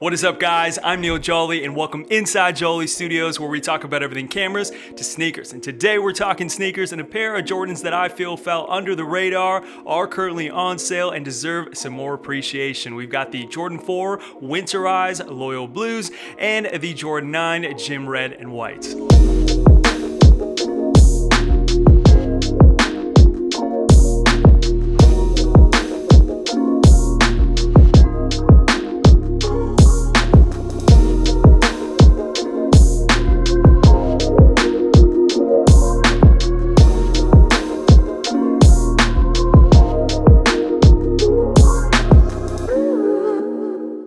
What is up, guys? I'm Neal Jolly and welcome inside Jolly Studios, where we talk about everything cameras to sneakers. And today we're talking sneakers, and a pair of Jordans that I feel fell under the radar are currently on sale and deserve some more appreciation. We've got the Jordan 4 Winterized Loyal Blues and the Jordan 9 Gym Red and Whites.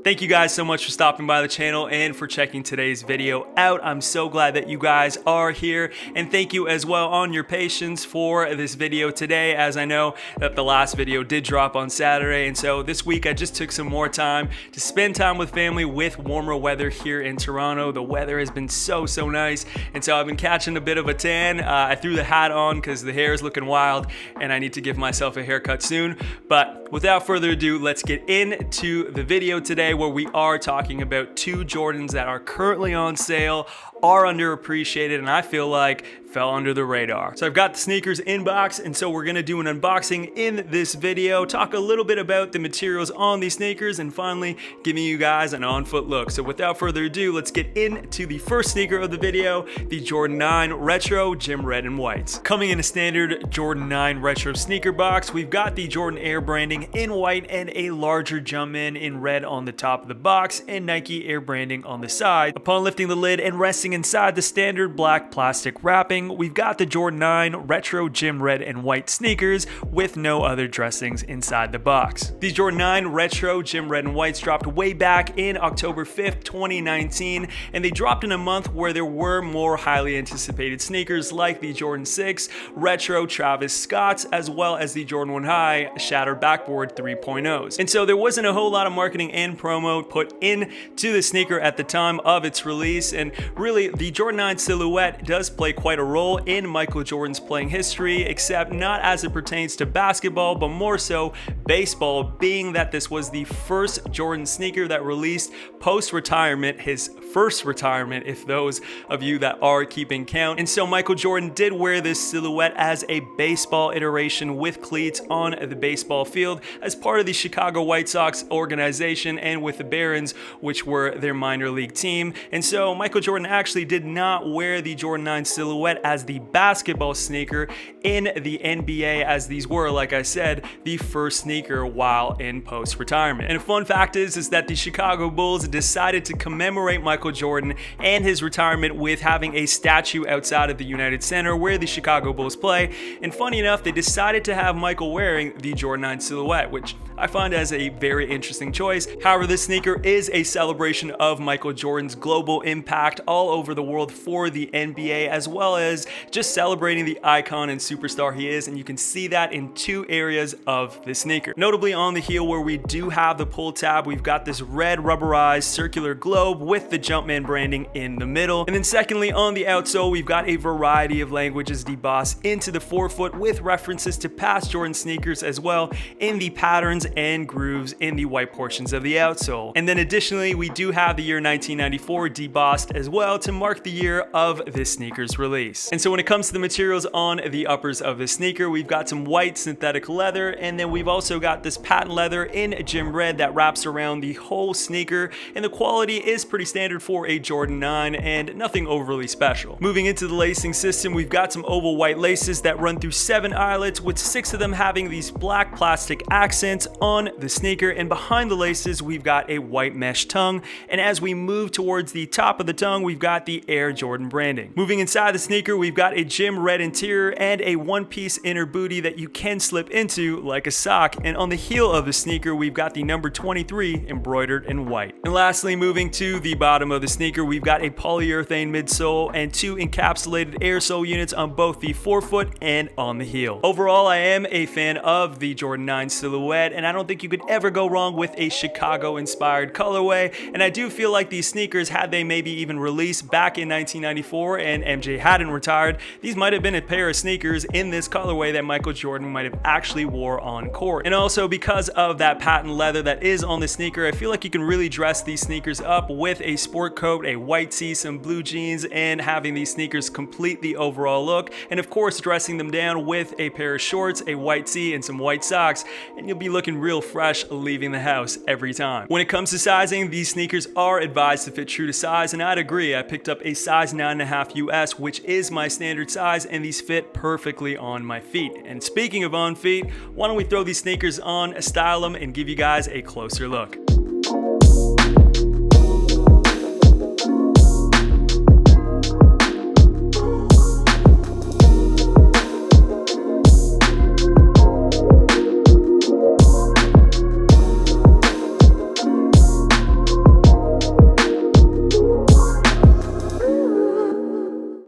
Thank you guys so much for stopping by the channel and for checking today's video out. I'm so glad that you guys are here, and thank you as well on your patience for this video today, as I know that the last video did drop on Saturday, and so this week I just took some more time to spend time with family with warmer weather here in Toronto. The weather has been so nice, and so I've been catching a bit of a tan. I threw the hat on because the hair is looking wild and I need to give myself a haircut soon. But without further ado, let's get into the video today, where we are talking about two Jordans that are currently on sale, are underappreciated, and I feel like fell under the radar. So I've got the sneakers in box, and so we're gonna do an unboxing in this video, talk a little bit about the materials on these sneakers, and finally giving you guys an on-foot look. So without further ado, let's get into the first sneaker of the video, the Jordan 9 Retro Gym Red and Whites. Coming in a standard Jordan 9 Retro sneaker box, we've got the Jordan Air branding in white and a larger Jumpman in red on the top of the box, and Nike Air branding on the side. Upon lifting the lid and resting inside the standard black plastic wrapping, we've got the Jordan 9 Retro Gym Red and White sneakers with no other dressings inside the box. These Jordan 9 Retro Gym Red and Whites dropped way back in October 5th, 2019, and they dropped in a month where there were more highly anticipated sneakers like the Jordan 6 Retro Travis Scotts, as well as the Jordan 1 High Shattered Backboard 3.0s. And so there wasn't a whole lot of marketing and promo put into the sneaker at the time of its release, and really the Jordan 9 silhouette does play quite a role in Michael Jordan's playing history, except not as it pertains to basketball, but more so baseball, being that this was the first Jordan sneaker that released post-retirement, his first retirement, if those of you that are keeping count. And so Michael Jordan did wear this silhouette as a baseball iteration with cleats on the baseball field as part of the Chicago White Sox organization, and with the Barons, which were their minor league team. And so Michael Jordan actually did not wear the Jordan 9 silhouette as the basketball sneaker in the NBA, as these were, like I said, the first sneaker while in post-retirement. And a fun fact is that the Chicago Bulls decided to commemorate Michael Jordan and his retirement with having a statue outside of the United Center where the Chicago Bulls play. And funny enough, they decided to have Michael wearing the Jordan 9 silhouette, which I find as a very interesting choice. However, this sneaker is a celebration of Michael Jordan's global impact all over the world for the NBA, as well as just celebrating the icon and superstar he is, and you can see that in two areas of the sneaker. Notably on the heel, where we do have the pull tab, we've got this red rubberized circular globe with the Jumpman branding in the middle. And then secondly, on the outsole, we've got a variety of languages debossed into the forefoot with references to past Jordan sneakers as well in the patterns and grooves in the white portions of the outsole. And then additionally, we do have the year 1994 debossed as well to mark the year of this sneaker's release. And so when it comes to the materials on the uppers of the sneaker, we've got some white synthetic leather, and then we've also got this patent leather in gym red that wraps around the whole sneaker, and the quality is pretty standard for a Jordan 9 and nothing overly special. Moving into the lacing system, we've got some oval white laces that run through 7 eyelets, with 6 of them having these black plastic accents on the sneaker, and behind the laces we've got a white mesh tongue, and as we move towards the top of the tongue, we've got the Air Jordan branding. Moving inside the sneaker, we've got a gym red interior and a one-piece inner booty that you can slip into like a sock, and on the heel of the sneaker we've got the number 23 embroidered in white. And lastly, moving to the bottom of the sneaker, we've got a polyurethane midsole and 2 encapsulated air sole units on both the forefoot and on the heel. Overall, I am a fan of the Jordan 9 silhouette, and I don't think you could ever go wrong with a Chicago-inspired colorway. And I do feel like these sneakers, had they maybe even released back in 1994 and MJ hadn't retired, these might have been a pair of sneakers in this colorway that Michael Jordan might have actually wore on court. And also because of that patent leather that is on the sneaker, I feel like you can really dress these sneakers up with a sport coat, a white tee, some blue jeans, and having these sneakers complete the overall look. And of course, dressing them down with a pair of shorts, a white tee, and some white socks, and you'll be looking real fresh leaving the house every time. When it comes to sizing, these sneakers are advised to fit true to size, and I'd agree. I picked up a size 9.5 US, which is my standard size, and these fit perfectly on my feet. And speaking of on feet, why don't we throw these sneakers on, style them, and give you guys a closer look.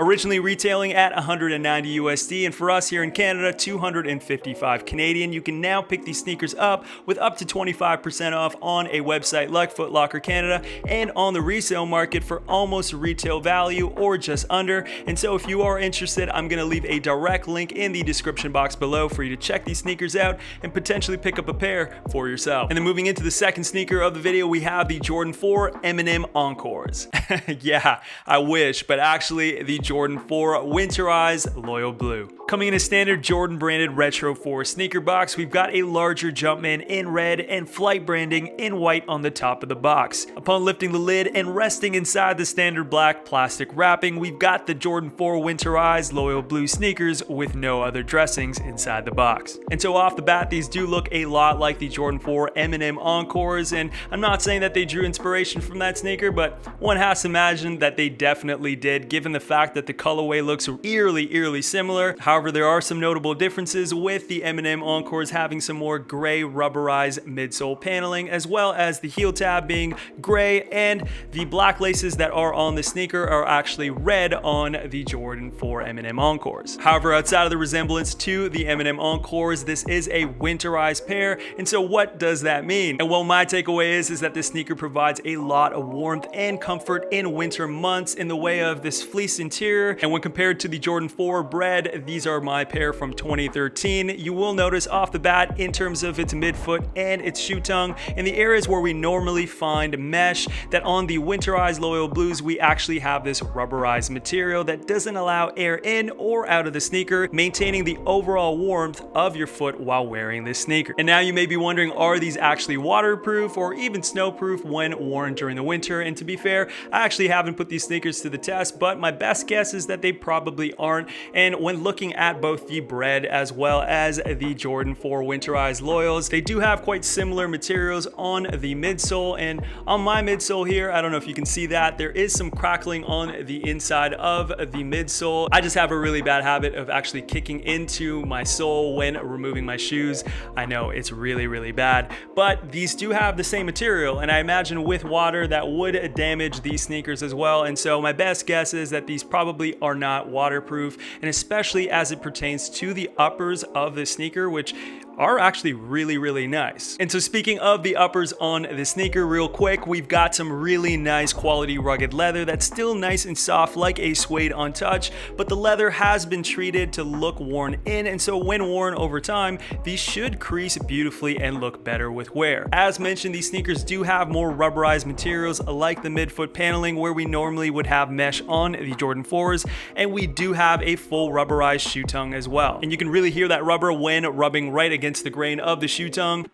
Originally retailing at 190 USD, and for us here in Canada, 255 Canadian. You can now pick these sneakers up with up to 25% off on a website like Foot Locker Canada and on the resale market for almost retail value or just under. And so if you are interested, I'm going to leave a direct link in the description box below for you to check these sneakers out and potentially pick up a pair for yourself. And then moving into the second sneaker of the video, we have the Jordan 4 Eminem Encores. Yeah, I wish, but actually the Jordan 4 Winterized Loyal Blue. Coming in a standard Jordan branded Retro 4 sneaker box, we've got a larger Jumpman in red and Flight branding in white on the top of the box. Upon lifting the lid and resting inside the standard black plastic wrapping, we've got the Jordan 4 Winterized Loyal Blue sneakers with no other dressings inside the box. And so off the bat, these do look a lot like the Jordan 4 Eminem Encores, and I'm not saying that they drew inspiration from that sneaker, but one has to imagine that they definitely did, given the fact that the colorway looks eerily similar. However, there are some notable differences, with the Eminem Encores having some more gray rubberized midsole paneling, as well as the heel tab being gray, and the black laces that are on the sneaker are actually red on the Jordan 4 Eminem Encores. However, outside of the resemblance to the Eminem Encores, this is a winterized pair, and so what does that mean? And well, my takeaway is that this sneaker provides a lot of warmth and comfort in winter months in the way of this fleece interior, and when compared to the Jordan 4 Bread, these are my pair from 2013. You will notice off the bat, in terms of its midfoot and its shoe tongue, in the areas where we normally find mesh, that on the Winterized Loyal Blues, we actually have this rubberized material that doesn't allow air in or out of the sneaker, maintaining the overall warmth of your foot while wearing this sneaker. And now you may be wondering, are these actually waterproof or even snowproof when worn during the winter? And to be fair, I actually haven't put these sneakers to the test, but my best guess is that they probably aren't. And when looking at both the Bread as well as the Jordan 4 Winterized Loyals, they do have quite similar materials on the midsole, and on my midsole here, I don't know if you can see that, there is some crackling on the inside of the midsole. I just have a really bad habit of actually kicking into my sole when removing my shoes. I know it's really bad, but these do have the same material, and I imagine with water that would damage these sneakers as well. And so my best guess is that these probably are not waterproof, and especially as it pertains to the uppers of the sneaker, which are actually really nice. And so speaking of the uppers on the sneaker, real quick, we've got some really nice quality rugged leather that's still nice and soft like a suede on touch, but the leather has been treated to look worn in, and so when worn over time, these should crease beautifully and look better with wear. As mentioned, these sneakers do have more rubberized materials like the midfoot paneling, where we normally would have mesh on the Jordan 4s, and we do have a full rubberized shoe tongue as well. And you can really hear that rubber when rubbing right against the grain of the shoe tongue.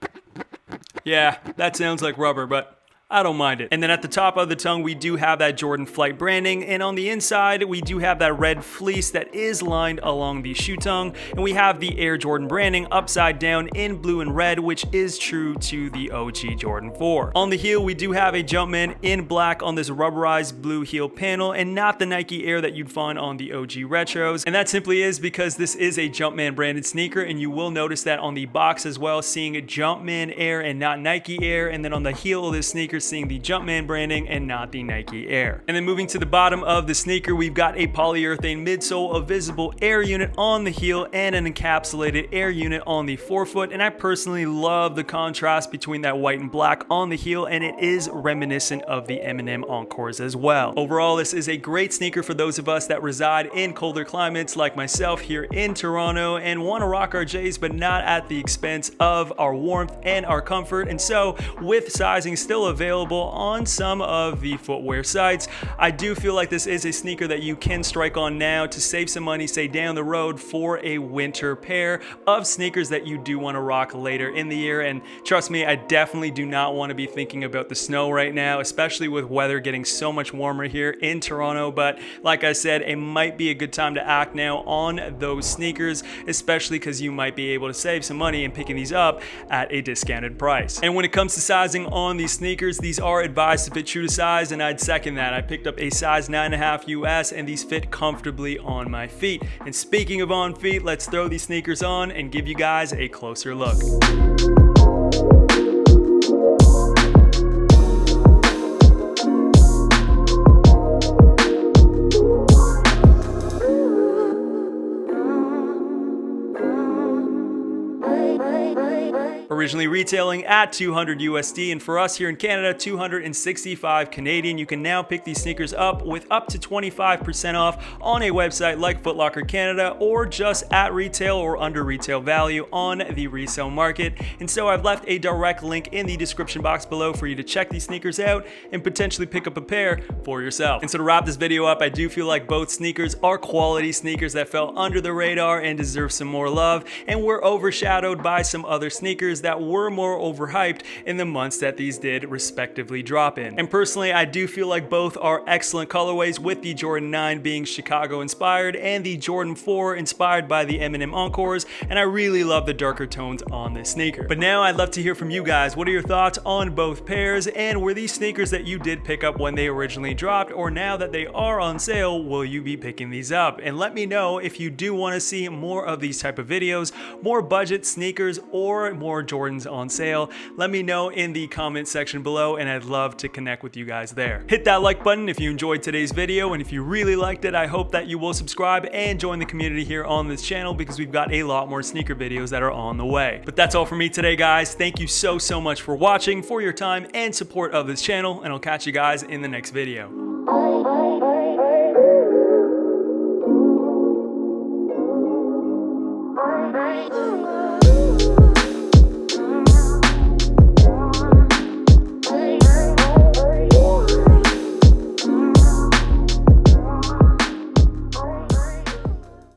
Yeah, that sounds like rubber, but I don't mind it. And then at the top of the tongue, we do have that Jordan Flight branding, and on the inside, we do have that red fleece that is lined along the shoe tongue, and we have the Air Jordan branding upside down in blue and red, which is true to the OG Jordan 4. On the heel, we do have a Jumpman in black on this rubberized blue heel panel, and not the Nike Air that you'd find on the OG Retros, and that simply is because this is a Jumpman branded sneaker, and you will notice that on the box as well, seeing a Jumpman Air and not Nike Air, and then on the heel of this sneaker, seeing the Jumpman branding and not the Nike Air. And then moving to the bottom of the sneaker, we've got a polyurethane midsole, a visible air unit on the heel, and an encapsulated air unit on the forefoot. And I personally love the contrast between that white and black on the heel, and it is reminiscent of the Eminem Encores as well. Overall, this is a great sneaker for those of us that reside in colder climates like myself here in Toronto and want to rock our J's, but not at the expense of our warmth and our comfort. And so with sizing still available on some of the footwear sites, I do feel like this is a sneaker that you can strike on now to save some money, say down the road, for a winter pair of sneakers that you do want to rock later in the year. And trust me, I definitely do not want to be thinking about the snow right now, especially with weather getting so much warmer here in Toronto. But like I said, it might be a good time to act now on those sneakers, especially because you might be able to save some money in picking these up at a discounted price. And when it comes to sizing on these sneakers, these are advised to fit true to size, and I'd second that. I picked up a size 9.5 US, and these fit comfortably on my feet. And speaking of on feet, let's throw these sneakers on and give you guys a closer look. Originally retailing at 200 USD, and for us here in Canada, 265 Canadian. You can now pick these sneakers up with up to 25% off on a website like Foot Locker Canada, or just at retail or under retail value on the resale market. And so I've left a direct link in the description box below for you to check these sneakers out and potentially pick up a pair for yourself. And so to wrap this video up, I do feel like both sneakers are quality sneakers that fell under the radar and deserve some more love, and were overshadowed by some other sneakers that were more overhyped in the months that these did respectively drop in. And personally, I do feel like both are excellent colorways, with the Jordan 9 being Chicago inspired and the Jordan 4 inspired by the Eminem Encores, and I really love the darker tones on this sneaker. But now I'd love to hear from you guys. What are your thoughts on both pairs, and were these sneakers that you did pick up when they originally dropped, or now that they are on sale, will you be picking these up? And let me know if you do want to see more of these type of videos, more budget sneakers, or more Jordans on sale. Let me know in the comment section below, and I'd love to connect with you guys there. Hit that like button if you enjoyed today's video, and if you really liked it, I hope that you will subscribe and join the community here on this channel, because we've got a lot more sneaker videos that are on the way. But that's all for me today, guys. Thank you so much for watching, for your time and support of this channel, and I'll catch you guys in the next video.